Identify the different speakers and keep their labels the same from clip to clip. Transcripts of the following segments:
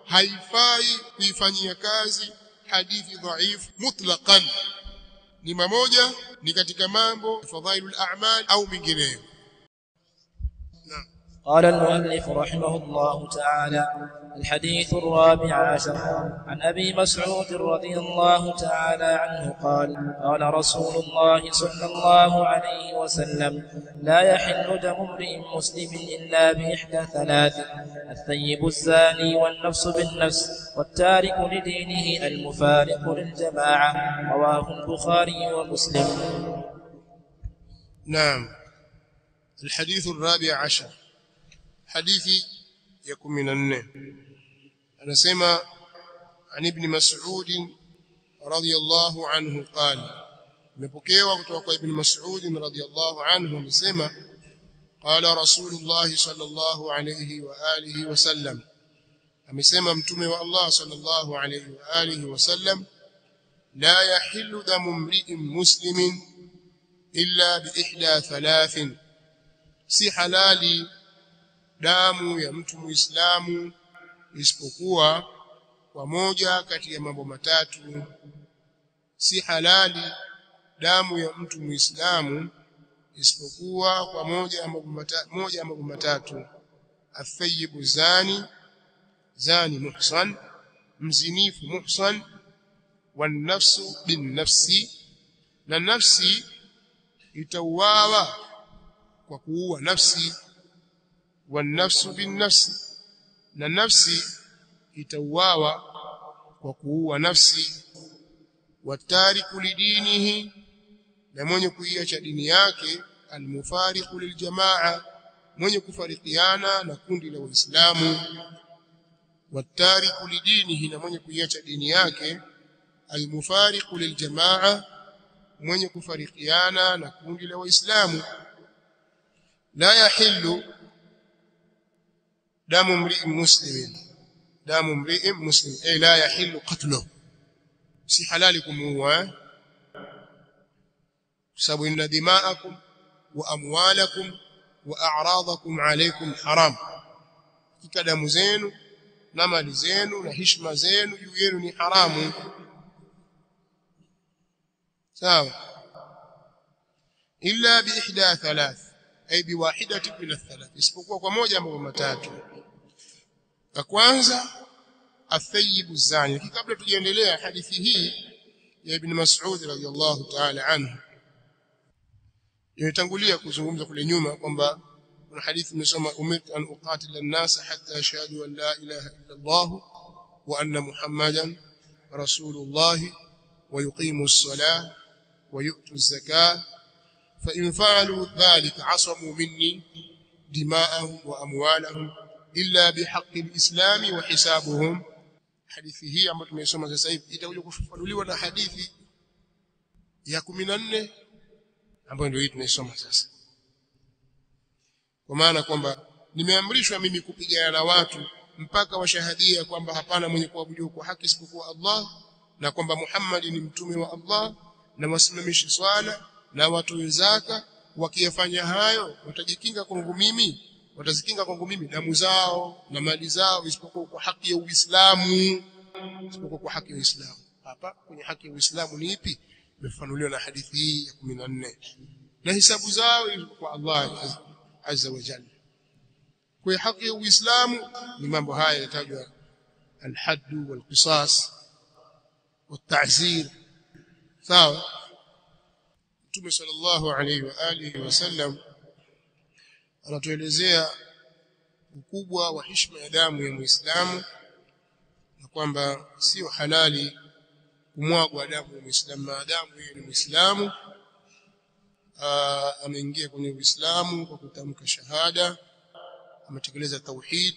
Speaker 1: haifai kuifanyia kazi hadithi dhaifu mutlaqan. Ni mamoja ni katika mambo fadhailul a'mal au mingineyo.
Speaker 2: قال المؤلف رحمه الله تعالى: الحديث الرابع عشر عن أبي مسعود رضي الله تعالى عنه قال: قال رسول الله صلى الله عليه وسلم: لا يحل دم امرئ مسلم إلا بإحدى ثلاث: الثيب الزاني والنفس بالنفس والتارك لدينه المفارق للجماعة. رواه البخاري ومسلم.
Speaker 1: نعم. الحديث الرابع عشر حديث يكون من النه. أنا سمع عن ابن مسعود رضي الله عنه قال: مبكيوا kutoka ابن مسعود رضي الله عنه مسمع قال رسول الله صلى الله عليه وآله وسلم amesema mtume wa Allah sallallahu alayhi wa alihi wasallam: la yahillu damu mri'in muslimin illa bi ihda thalathin, si halali damu ya mtu muislamu isipokuwa kwa moja kati ya mambo matatu. Si halali damu ya mtu muislamu isipokuwa kwa moja ya mambo matatu: athayibu zani, zani muhsan, mzinifu muhsan, wan nafsu bin nafsi, na nafsi itauawa kwa kuua nafsi, wan nafsu bin nafsi, na nafsi itauawa kwa kuua nafsi, watariku lidinihi, na mwenye kuiacha dini yake, almufariqu liljamaa, mwenye kufarikiana na kundi la Waislamu. Watariku lidinihi, na mwenye kuiacha dini yake, almufariqu liljamaa, mwenye kufarikiana na kundi la Waislamu. La yahillu damu mri'in muslimin, damu mri'in muslim ay la yahillu qatluhu, si halali kumuua, sababu inna dima'akum wa amwalakum wa a'radakum alaykum haram, hakika damu zenu na mali zenu na heshima zenu juu yenu ni haramu. sawa. Illa bi ihda thalath, ay bi wahidatin min athalath, isipokuwa kwa moja mambo matatu. La kwanza athayibu zani. Kabla tujiendelea hadithi hii ya Ibn Mas'ud radhiyallahu ta'ala anhu, nimetangulia kuzungumza kule nyuma kwamba kuna hadithi imesoma: umirtu an uqatila an-nas hatta yashhadu an la ilaha illa Allah wa anna Muhammadan rasulullah wa yuqimu as-salah wa yu'tu az-zakah fa in fa'alu dhalika 'asamu minni dima'ahum wa amwalahum illa bihaqqi al-islam wa hisabuhum. Hadithi hii ambayo tumesoma sasa hivi itakuja kufafanuliwa na hadithi ya 14 ambayo ndio hii tunaisoma sasa, kwa maana kwamba nimeamrishwa mimi kupigana na watu mpaka washahadia kwamba hapana mwenye kuabudiwa kwa haki isipokuwa Allah, na kwamba Muhammad ni mtume wa Allah, na wasimamishe swala na watoe zaka. Wakiyafanya hayo watajikinga kwangu mimi, watazikinga kwangu mimi damu zao na mali zao, isipokuwa kwa haki ya Uislamu, isipokuwa kwa haki ya Uislamu. Hapa kwenye haki ya Uislamu ni ipi? Imefanuliwa na hadithi hii ya 14, na hisabu zao kwa Allah azza wa jalla. Kwa haki ya Uislamu ni mambo haya yanatajwa: al-hadd wal-qisas wat-ta'zir. sawa. Mtume sallallahu alayhi wa alihi wasallam anatuelezea ukubwa wa heshima ya damu ya Muislamu, na kwamba sio halali kumwagwa damu ya Muislamu maadamu yeye ni Muislamu, ameingia kwenye Uislamu kwa kutamka shahada, ametekeleza tauhid,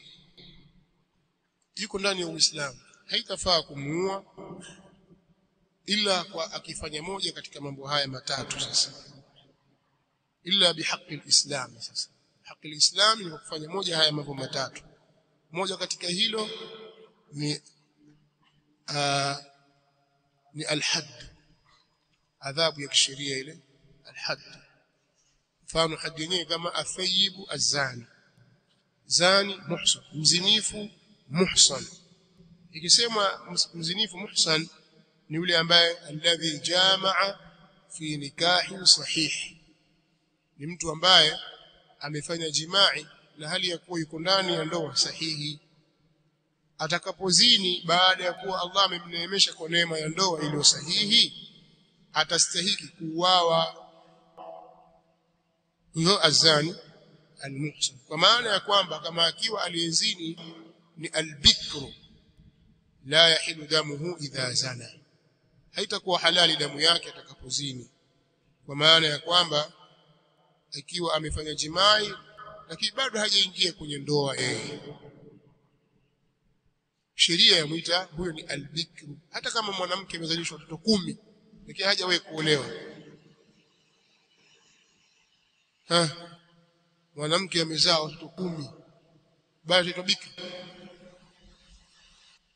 Speaker 1: yuko ndani ya Uislamu. Haitafaa kumuua ila kwa akifanya moja katika mambo haya matatu. Sasa illa bihaqqi alislam, sasa haki alislam ni kufanya moja haya mambo matatu. Moja katika hilo ni alhadd, adhabu ya kisheria ile alhadd. Mfano hadi yenyewe kama athayibu azani, zani muhsan, mzinifu muhsan, Ikisemwa mzinifu muhsan ni yule ambaye alladhi jamaa fi nikahin sahih, ni mtu ambaye amefanya jimai na hali ya kuwa yuko ndani ya ndoa sahihi. Atakapozini baada ya kuwa Allah amemneemesha kwa neema ya ndoa iliyo sahihi, atastahiki kuuawa. Huyo azani almuhsan, kwa maana ya kwamba kama akiwa aliyezini ni albikru la yahilu damuhu idha zana, haitakuwa halali damu yake atakapozini, kwa maana ya kwamba ikiwa amefanya jimai lakini bado hajaingia kwenye ndoa yeye, sheria yamuita huyo ni albikru. Hata kama mwanamke amezalishwa watoto 10 lakini hajawahi kuolewa, mwanamke amezaa watoto 10 bado anaitwa bikru.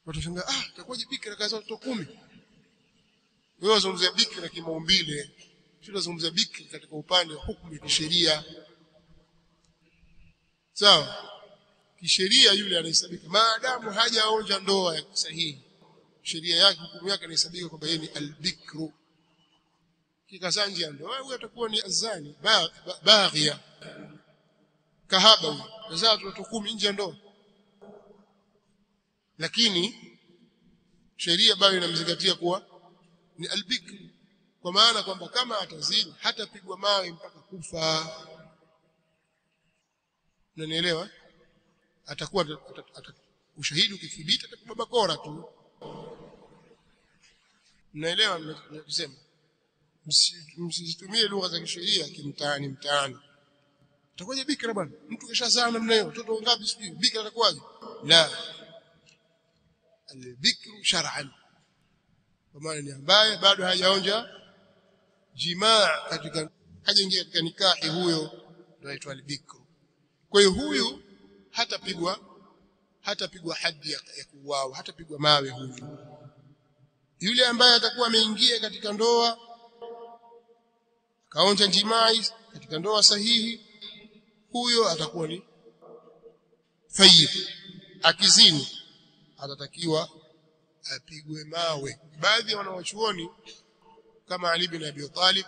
Speaker 1: Watashangaa, itakuwaje bikra akazaa watoto 10? Wewe unazungumzia bikra kimaumbile, sio unazungumzia bikra katika upande wa hukumu ya sheria. Sawa? Kisheria yule anahesabika maadamu hajaonja ndoa ya sahihi, sheria yake, hukumu yake inahesabika kwamba yeye ni albikru. Kikazaa nje ya ndoa, huyo atakuwa ni azani baghia, kahaba huyo, kazaa watoto 10 nje ya ndoa. Lakini sheria bado inamzingatia kuwa ni albikr, kwa maana kwamba kama atazini hatapigwa mawe mpaka kufa. Unanielewa? Atakuwa ushahidi ukithibiti atapigwa bakora tu. Mnaelewa ninachosema? Msitumie lugha za kisheria kimtaani. Atakuwaje bikra bwana? Mtu kishazaa namna hiyo, watoto ngapi sijui, bikra atakuwaje? La, albikru shar'an, kwa maana ni ambaye bado hajaonja jimaa katika, hajaingia katika nikahi, huyo ndio aitwa albikru. Kwa hiyo huyu hatapigwa hadi ya kuuawa, hatapigwa mawe huyu. Yule ambaye atakuwa ameingia katika ndoa kaonja jimaa katika ndoa sahihi, huyo atakuwa ni thayyib. Akizini atatakiwa apigwe mawe. Baadhi ya wanawachuoni kama Ali bin Abi Talib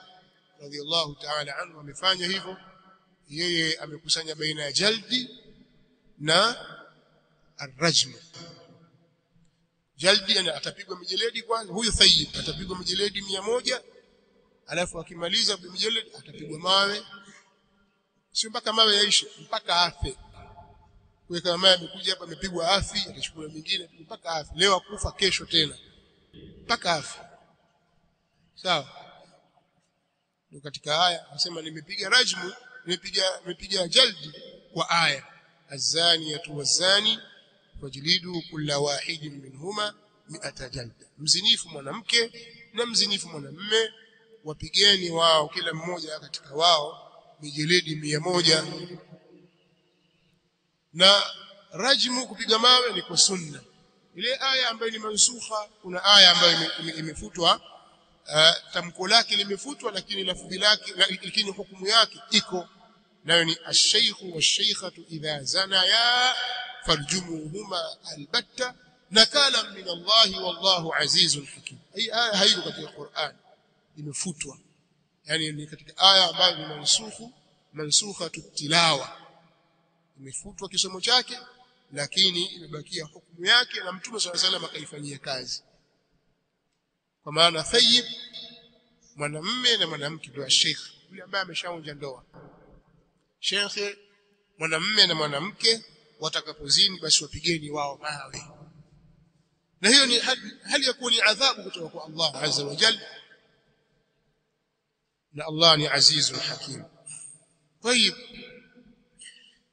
Speaker 1: radhiyallahu ta'ala anhu amefanya hivyo. Yeye amekusanya baina ya jaldi na arrajm. Jaldi atapigwa mijeledi kwanza, huyo thayyib atapigwa mijeledi 100, alafu akimaliza mijeledi atapigwa mawe, sio mpaka mawe yaishe, mpaka afe. Kwa kama mama amekuja hapa amepigwa afi, atachukua mwingine mpaka afi. Leo akufa, kesho tena mpaka afi. Sawa? Ndio katika aya anasema nimepiga rajmu, nimepiga jaldi kwa aya, azaniyatu wazani fajlidu kulla wahidin minhuma 100 jalda. Mzinifu mwanamke na mzinifu mwanamume wapigeni wao kila mmoja katika wao mijeledi 100. Na rajmu kupiga mawe ni kwa sunna. Ile aya ambayo ni mansukha, kuna aya ambayo imefutwa, tamko lake limefutwa, lakini lafzi lake, lakini hukumu yake iko nayo, ni ash-shaykhu wash-shaykhatu idha zanaya farjumuhuma albatta nakala min Allah wallahu azizun hakim. Hii aya haiko katika Qur'an, imefutwa. Yani ni katika aya ambayo ni mansukhatu tilawa, imefutwa kisomo chake, lakini imebakia hukumu yake, na Mtume swalla salam akaifanyia kazi. Kwa maana thayyib mwanamume na mwanamke ndio sheikh, yule ambaye ameshaonja ndoa. Sheikh mwanamume na mwanamke watakapozini, basi wapigeni wao mawe. Na hiyo ni hali ya kuwa ni adhabu kutoka kwa Allah azza wa jalla, na Allah ni azizun hakim. Tayib,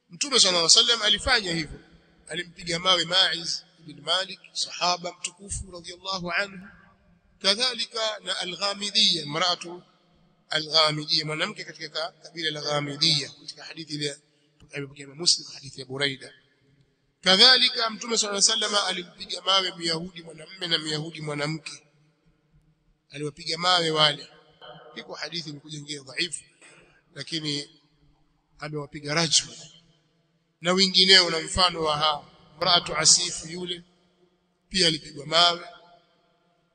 Speaker 1: Mtume sallallahu alaihi wasallam alifanya hivyo, alimpiga mawe Ma'iz ibn Malik, sahaba mtukufu radhiyallahu anhu. Kadhalika na al-Ghamidiyya, maratu al-Ghamidiyya, mwanamke katika kabila la Ghamidiyya, katika hadithi ile alipokea Muslim, hadithi ya Buraida. Kadhalika Mtume sallallahu alaihi wasallam alimpiga mawe Myahudi mwanamume na Myahudi mwanamke, aliwapiga mawe wale. Iko hadithi imekuja ingine dhaifu, lakini amewapiga rajmu na wengineo na mfano wa hao. Maratu Asif yule pia alipigwa mawe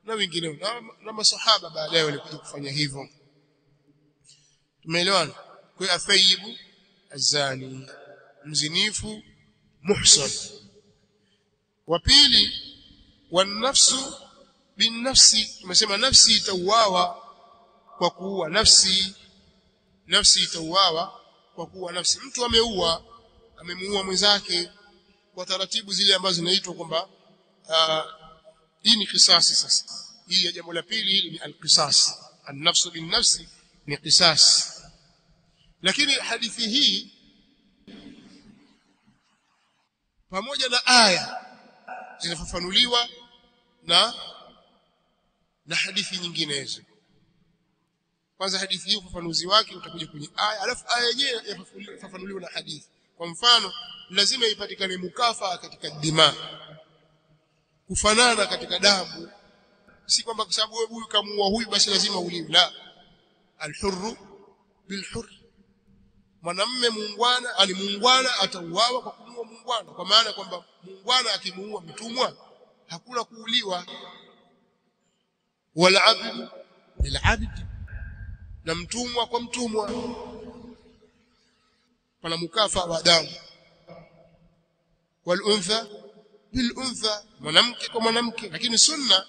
Speaker 1: na wengineo na masahaba baadaye walikuja kufanya hivyo. Tumeelewana? Kwa athayibu azani, mzinifu muhsan. Wa pili, wanafsu binafsi, tumesema nafsi itauawa kwa kuua nafsi. Nafsi itauawa kwa kuua nafsi. Mtu amemuua mwenzake kwa taratibu zile ambazo zinaitwa kwamba hii ni kisasi. Sasa hii ya jambo la pili hili ni al-qisas. An-nafsu bin-nafsi ni qisas. Lakini hadithi hii pamoja na aya zinafafanuliwa na hadithi nyinginezo. Kwanza hadithi hii ufafanuzi wake utakuja kwenye aya, alafu aya yenyewe yafafanuliwa na hadithi. Kwa mfano, lazima ipatikane mukafa katika dima, kufanana katika damu. Si kwamba kwa sababu wewe huyu kamuua huyu basi lazima uliwe. La, al-hurru bil-hurr. Mwanamume muungwana alimuungwana atauawa kwa kumuua muungwana, kwa maana kwamba muungwana akimuua mtumwa hakuna kuuliwa. Wal abd bil abd, na mtumwa kwa mtumwa, pana mukafa wa damu. Wal untha bil untha, mwanamke kwa mwanamke. Lakini sunna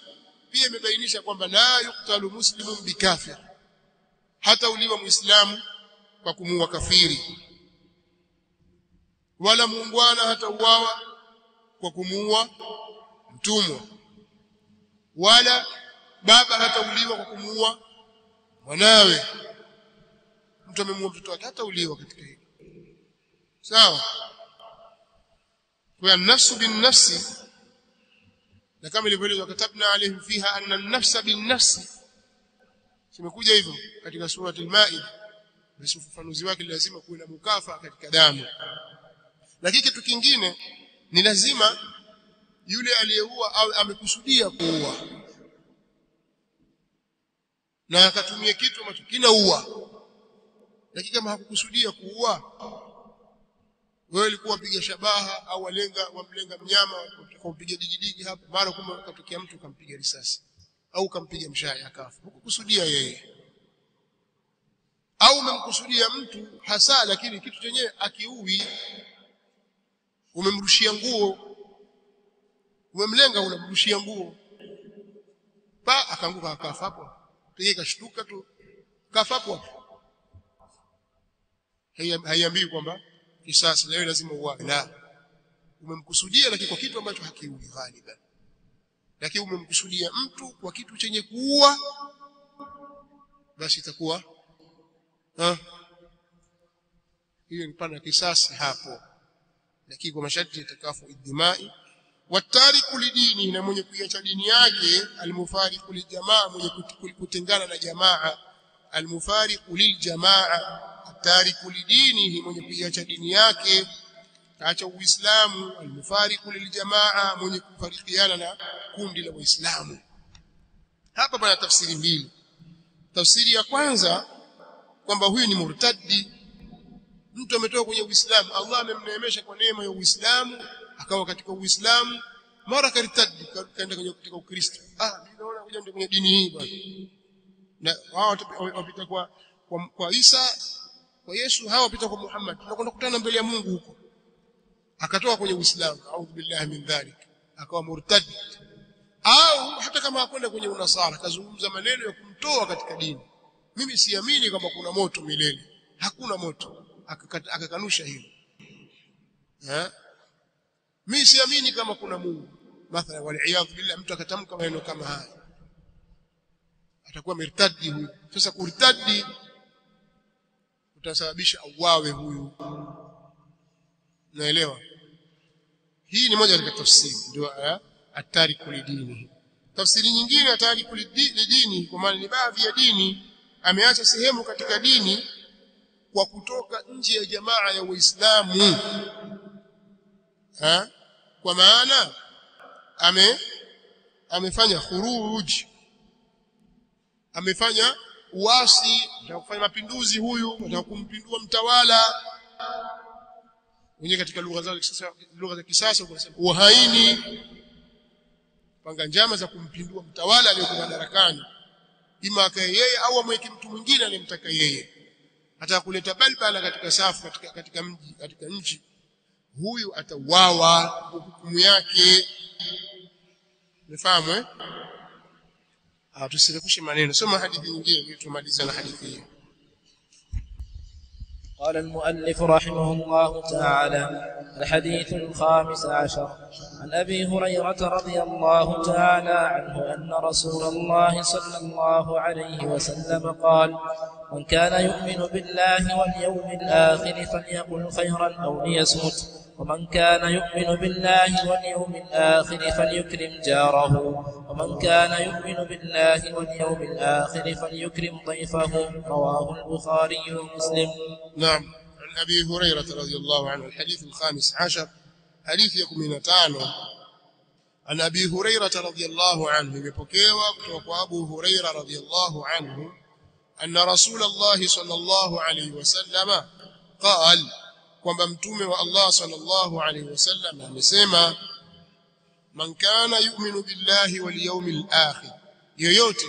Speaker 1: pia imebainisha kwamba la yuqtalu muslimun bikafir, hata uliwa muislamu kwa kumuua kafiri, wala muungwana hata uawa kwa kumuua mtumwa, wala baba hata uliwa kwa kumuua mwanawe. Mtu amemuua mtoto wake hata uliwa katika hili. Sawa? Kwa nafsu bin nafsi, na kama ilivyoelezwa katabna alayhim fiha anna an-nafsa bin nafsi, simekuja hivyo katika sura al-Maida. Basi ufafanuzi wake lazima kuwe na mukafa katika damu. Lakini kitu kingine ni lazima yule aliyeua au amekusudia kuua na akatumia kitu ambacho kinaua. Lakini kama hakukusudia kuua, wewe ulikuwa piga shabaha au wamlenga mnyama ukampiga digidigi hapo, mara kumbe ukatokea mtu ukampiga risasi au ukampiga mshale akafa, hukukusudia yeye. Au umemkusudia mtu hasa, lakini kitu chenyewe akiui, umemrushia nguo, umemlenga unamrushia nguo, akaanguka akafa hapo, pia kashtuka tu kafa hapo. Haiambii kwamba kisasi leo lazima uawe. La, umemkusudia lakini kwa kitu ambacho hakiui ghaliban. Lakini umemkusudia mtu kwa kitu chenye kuua, basi itakuwa hiyo ni pana kisasi hapo. Lakini kwa masharti itakafu idimai. Watariku lidini, na mwenye kuiacha dini yake. Almufariqu liljamaa, mwenye kutengana na jamaa. Almufariqu liljamaa, atariku lidini, mwenye kuiacha dini yake kaacha Uislamu. Almufariqu liljamaa, mwenye kufarikiana na kundi la Waislamu. Hapa pana tafsiri mbili. Tafsiri ya kwanza kwamba huyu ni murtadi, mtu ametoka kwenye Uislamu, Allah amemneemesha kwa neema ya Uislamu, akawa katika Uislamu, mara karitadi kaenda katika Ukristo. Mimi naona kuja kwenye dini hii bwana, na wao wapita kwa Isa, kwa Yesu, hawa wapita kwa Muhammad, tunakwenda kukutana mbele ya Mungu huko. Akatoka kwenye Uislamu, a'udhu billahi min dhalik, akawa murtadi. Au hata kama hakwenda kwenye unasara, kazungumza maneno ya kumtoa katika dini. Mimi siamini kwamba kuna moto milele, hakuna moto, akakanusha hilo. Mimi siamini kama kuna Mungu mathala, wal-iyadhu billah, mtu akatamka maneno kama haya atakuwa murtadi huyu. Sasa kurtadi utasababisha auawe huyu, naelewa. Hii ni moja katika tafsiri, ndio atariku lidini. Tafsiri nyingine atariku lidini kwa maana ni baadhi ya dini, ameacha sehemu katika dini kwa kutoka nje ya jamaa ya Uislamu. Kwa maana amefanya khuruj, amefanya uasi, anataka kufanya mapinduzi huyu, anataka kumpindua mtawala. Wenyewe katika lugha za kisasa wanasema uhaini. panga njama za kumpindua mtawala aliyokuwa madarakani, ima akae yeye au amweke mtu mwingine anemtaka yeye, hata kuleta balbala katika safu katika mji, katika nchi, huyu atauawa, hukumu yake. Umefahamu tusirefushe maneno. Soma hadithi nyingine ili tumalize na hadithi hii.
Speaker 2: قال المؤلف رحمه الله تعالى: الحديث 15 عن أبي هريرة رضي الله تعالى عنه أن رسول الله صلى الله عليه وسلم قال: من كان يؤمن بالله واليوم الآخر فليقل خيرا أو ليصمت، ومن كان يؤمن بالله واليوم الآخر فليكرم جاره، ومن كان يؤمن بالله واليوم الآخر فليكرم ضيفه. رواه البخاري ومسلم.
Speaker 1: نعم. عن أبي هريرة رضي الله عنه، الحديث 15 حديث 15 عن أبي هريرة رضي الله عنه، يبقيوا kutoka Abu Huraira radhiyallahu anhu anna Rasulullah sallallahu alayhi wasallam قال, kwamba mtume wa Allah sallallahu alayhi wasallam amesema: man kana yu'minu billahi wal yawmil akhir, yoyote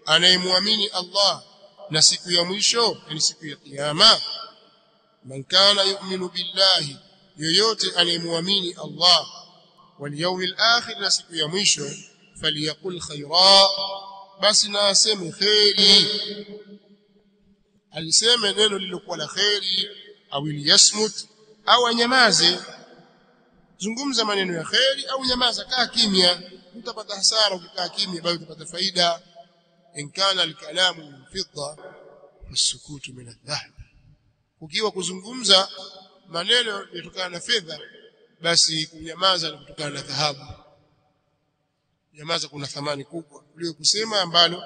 Speaker 1: anayemwamini Allah na siku ya mwisho, yani siku ya kiyama. Man kana yu'minu billahi, yoyote anayemwamini Allah, wal yawmil akhir, na siku ya mwisho, faliyaqul khaira, basi na aseme khairi, aliseme neno lilokuwa la khairi, au liyasmut, au anyamaze. Zungumza maneno ya khairi au nyamaza, kaa kimya. Utapata hasara ukikaa kimya, bali utapata faida. In kana alkalamu min fidda wasukutu min adh-dhahab, ukiwa kuzungumza maneno yatokana na fedha, basi kunyamaza ni kutokana na dhahabu. Nyamaza kuna thamani kubwa kuliko kusema ambalo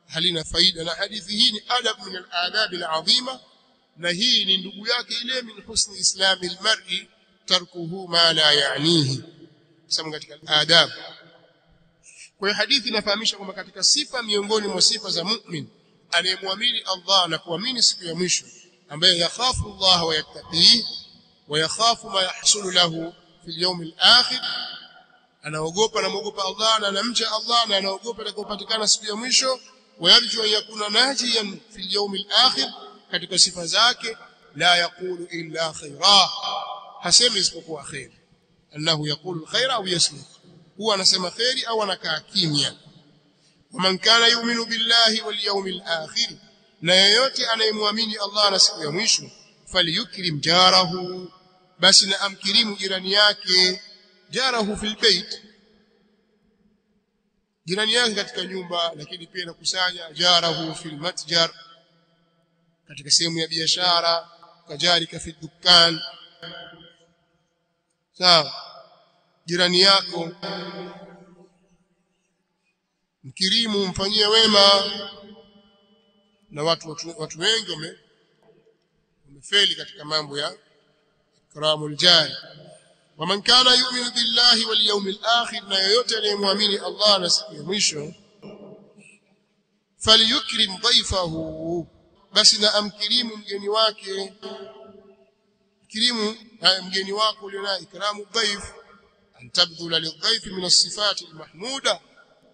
Speaker 1: halina faida. Na hadithi hii ni adab min al-adab al-azima, na hii ni ndugu yake ile min husni islami al-mar'i tarkuhu ma la ya'nihi, sema katika adab. Kwa hiyo hadithi inafahamisha kwamba katika sifa miongoni mwa sifa za mu'min anayemwamini Allah na kuamini siku ya mwisho, ambaye yakhafu Allah wa yattaqi wa yakhafu ma yahsulu lahu fi al-yawm al-akhir, anaogopa na muogopa Allah na anamcha Allah na anaogopa atakayopatikana siku ya mwisho. Wa yarju an yakuna najiyan fi al-yawm al-akhir, katika sifa zake la yaqulu illa khaira, hasemi isipokuwa khair. Annahu yaqulu khaira au yasmut, huwa anasema khairi au anakaa kimya. Waman kana yu'minu billahi wal yawmil akhir, na yeyote anayemwamini Allah na siku ya mwisho, falyukrim jarahu, basi na amkirimu jirani yake. Jarahu fil bait, jirani yake katika nyumba, lakini pia nakusanya jarahu fil matjar, katika sehemu ya biashara, kajarika fi dukkan. Sawa, jirani yako mkirimu, mfanyie wema. Na watu wengi wamefeli katika mambo ya ikramul jari. Waman kana yu'minu billahi wal yawmil akhir, na yoyote anayemwamini Allah na siku ya mwisho, falyukrim dhayfahu, basi na amkirimu mgeni wake. Kirimu mgeni wako ulionaye, ikramu dhayf, an tabdhula lidhayf min as-sifat al-mahmuda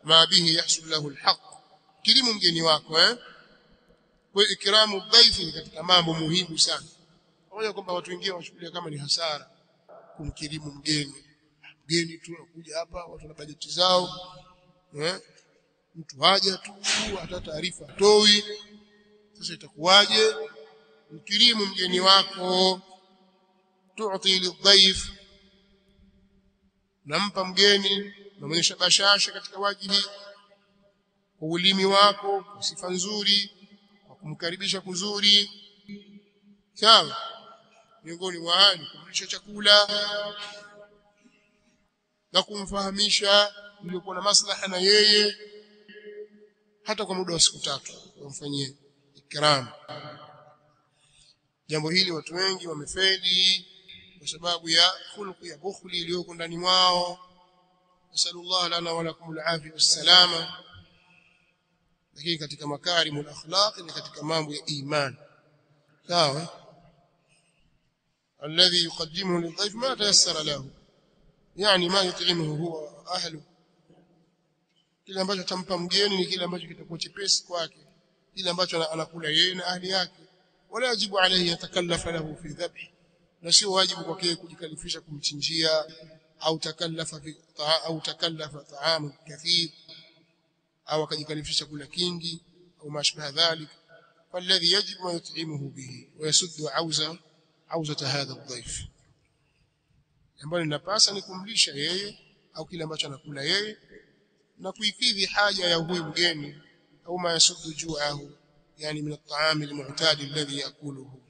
Speaker 1: ma bihi yahsul lahu al-haqq. Kirimu mgeni wako kwa ikramu dhayf ni katika mambo muhimu sana. Pamoja kwamba watu wengine washukulia kama ni hasara kumkirimu mgeni. Mgeni tu anakuja hapa, watu na bajeti zao, mtu haja tu hata taarifa atoi. Sasa itakuwaje? Mkirimu mgeni wako, tu'ti lidhayf, nampa mgeni, unaonyesha bashasha katika wajihi, kwa ulimi wako, kwa sifa nzuri, kwa kumkaribisha kuzuri. Sawa, miongoni mwa hali kumlisha chakula na kumfahamisha nilikuwa na maslaha na yeye, hata kwa muda wa siku 3 umfanyie ikram. Jambo hili watu wengi wamefeli kwa sababu ya khuluq ya bukhli iliyoko ndani mwao. Nasallallahu lana wa lakum al-afiyah was-salama. Lakini katika makarimul akhlaq ni katika mambo ya iman. Sawa, alladhi yuqaddimu lidhayf ma tayassara lahu, yani ma yut'imuhu huwa ahlu kile ambacho atampa mgeni ni kile ambacho kitakuwa chepesi kwake, kile ambacho anakula yeye na ahli yake. Wala yajibu alayhi yatakallafa lahu fi dhabhi, na sio wajibu kwake kujikalifisha kumchinjia au takallafa ta'am kathir au akajikalifisha kula kingi au mashbaha dhalik. فالذي يجب أن يطعمه به ويسد عوزة هذا الضيف. ambalo linapasa ni kumlisha yeye au kile ambacho anakula yeye na kuikidhi haja ya huyu mgeni, au ma yasuddu ju'ahu, yani min at-ta'am al-mu'tad alladhi yakuluhu.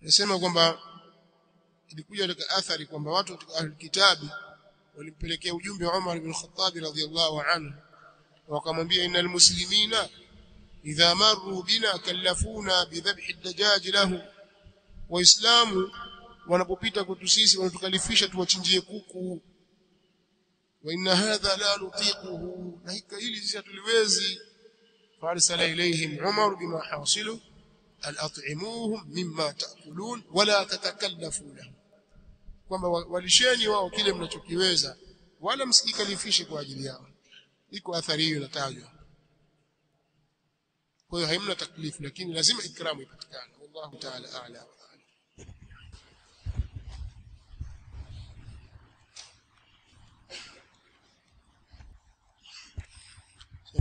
Speaker 1: Nasema kwamba ilikuja katika athari kwamba watu wa al-kitabi walimpelekea ujumbe wa Umar ibn Khattab radhiyallahu anhu, wakamwambia innal muslimina idha marru bina kallafuna bidhabhi ad-dajaj lahu, waislamu wanapopita kwetu sisi wanatukalifisha tuwachinjie kuku. Wa inna hadha la nutiquhu, na hili sisi hatuliwezi. farsala ilayhim Umar bima hasilu al-at'imuhum mimma ta'kulun wala tatakallafu lahu, kwamba walisheni wao kile mnachokiweza wala msijikalifishe kwa ajili yao. Iko athari hiyo inatajwa. Kwa hiyo haimna taklifu, lakini lazima ikramu ipatikane. Wallahu ta'ala a'lam.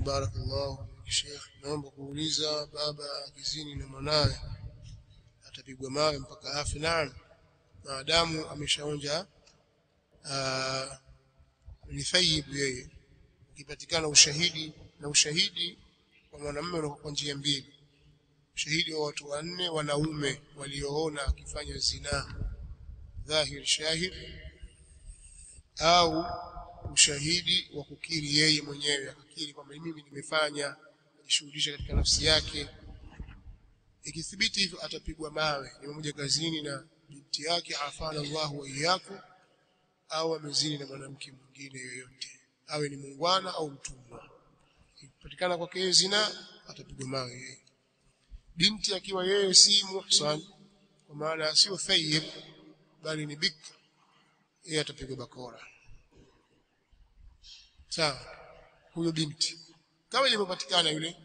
Speaker 1: Barakallahu Sheikh, naomba kuuliza, baba akizini na mwanawe atapigwa mawe mpaka afi? Naam, maadamu ameshaonja ni thayib yeye. Ukipatikana ushahidi, na ushahidi kwa mwanamume unakuwa kwa njia mbili: ushahidi wa watu wanne wanaume walioona akifanya zina dhahir shahid, au ushahidi wa kukiri yeye mwenyewe, akakiri kwamba mimi nimefanya, ajishuhudisha katika nafsi yake. Ikithibiti hivyo atapigwa mawe. Ni mmoja kazini na binti yake, afana Allah wa iyyakum, au amezini na mwanamke mwingine yoyote, awe ni muungwana au mtumwa. Ikipatikana kwake zina, atapigwa mawe yeye. Binti akiwa yeye si muhsan, kwa maana sio thayyib bali ni bikr, yeye atapigwa bakora. Sawa, huyo binti. Kama ilipopatikana yule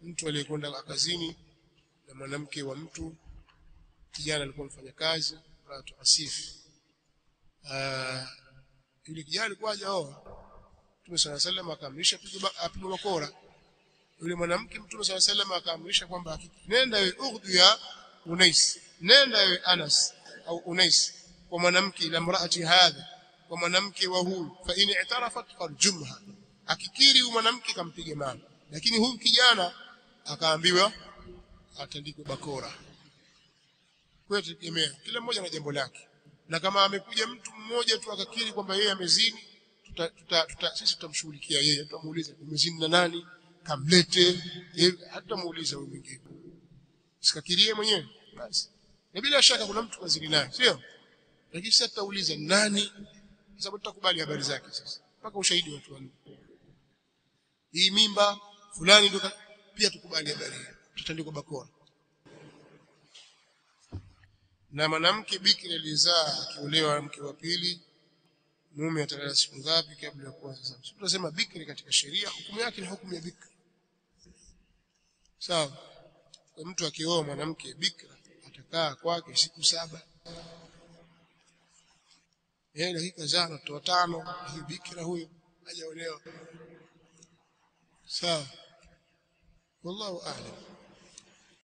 Speaker 1: mtu aliyekwenda kazini na mwanamke wa mtu, kijana alikuwa mfanya kazi, watu asif. Yule kijana alikuwa hajaoa, Mtume صلى الله عليه وسلم akaamrisha apigwe bakora. Yule mwanamke Mtume صلى الله عليه وسلم akaamrisha kwamba nenda wewe ughdu ya Unais, nenda wewe Anas au Unais kwa mwanamke ila mraati hadha, kwa mwanamke wa huyu, fa in i'tarafat farjumha, akikiri huyu mwanamke kampige mawe. Lakini huyu kijana akaambiwa atandikwe bakora. Kwa hiyo tegemea kila mmoja na jambo lake, na kama amekuja mtu mmoja tu akakiri kwamba yeye amezini, sisi tutamshughulikia yeye, tutamuuliza umezini na nani, kamlete, hata muuliza huyo mwingine, sikakirie mwenyewe basi. Na bila shaka kuna mtu kazini naye, sio? Lakini sasa tutauliza nani, sababu tutakubali habari zake sasa mpaka ushahidi watu wanne. Hii mimba fulani ndio pia tukubali habari hiyo, tutandikwa bakora. Na mwanamke bikira alizaa akiolewa mke wa pili, mume atalala siku ngapi kabla ya kuanza sasa? Tunasema bikira katika sheria hukumu yake ni hukumu ya bikira. Sawa? Kwa mtu akioa mwanamke bikira atakaa kwake siku 7. Dakika zana tu 5, hii bikira huyo hajaolewa. Sawa? Wallahu a'lam.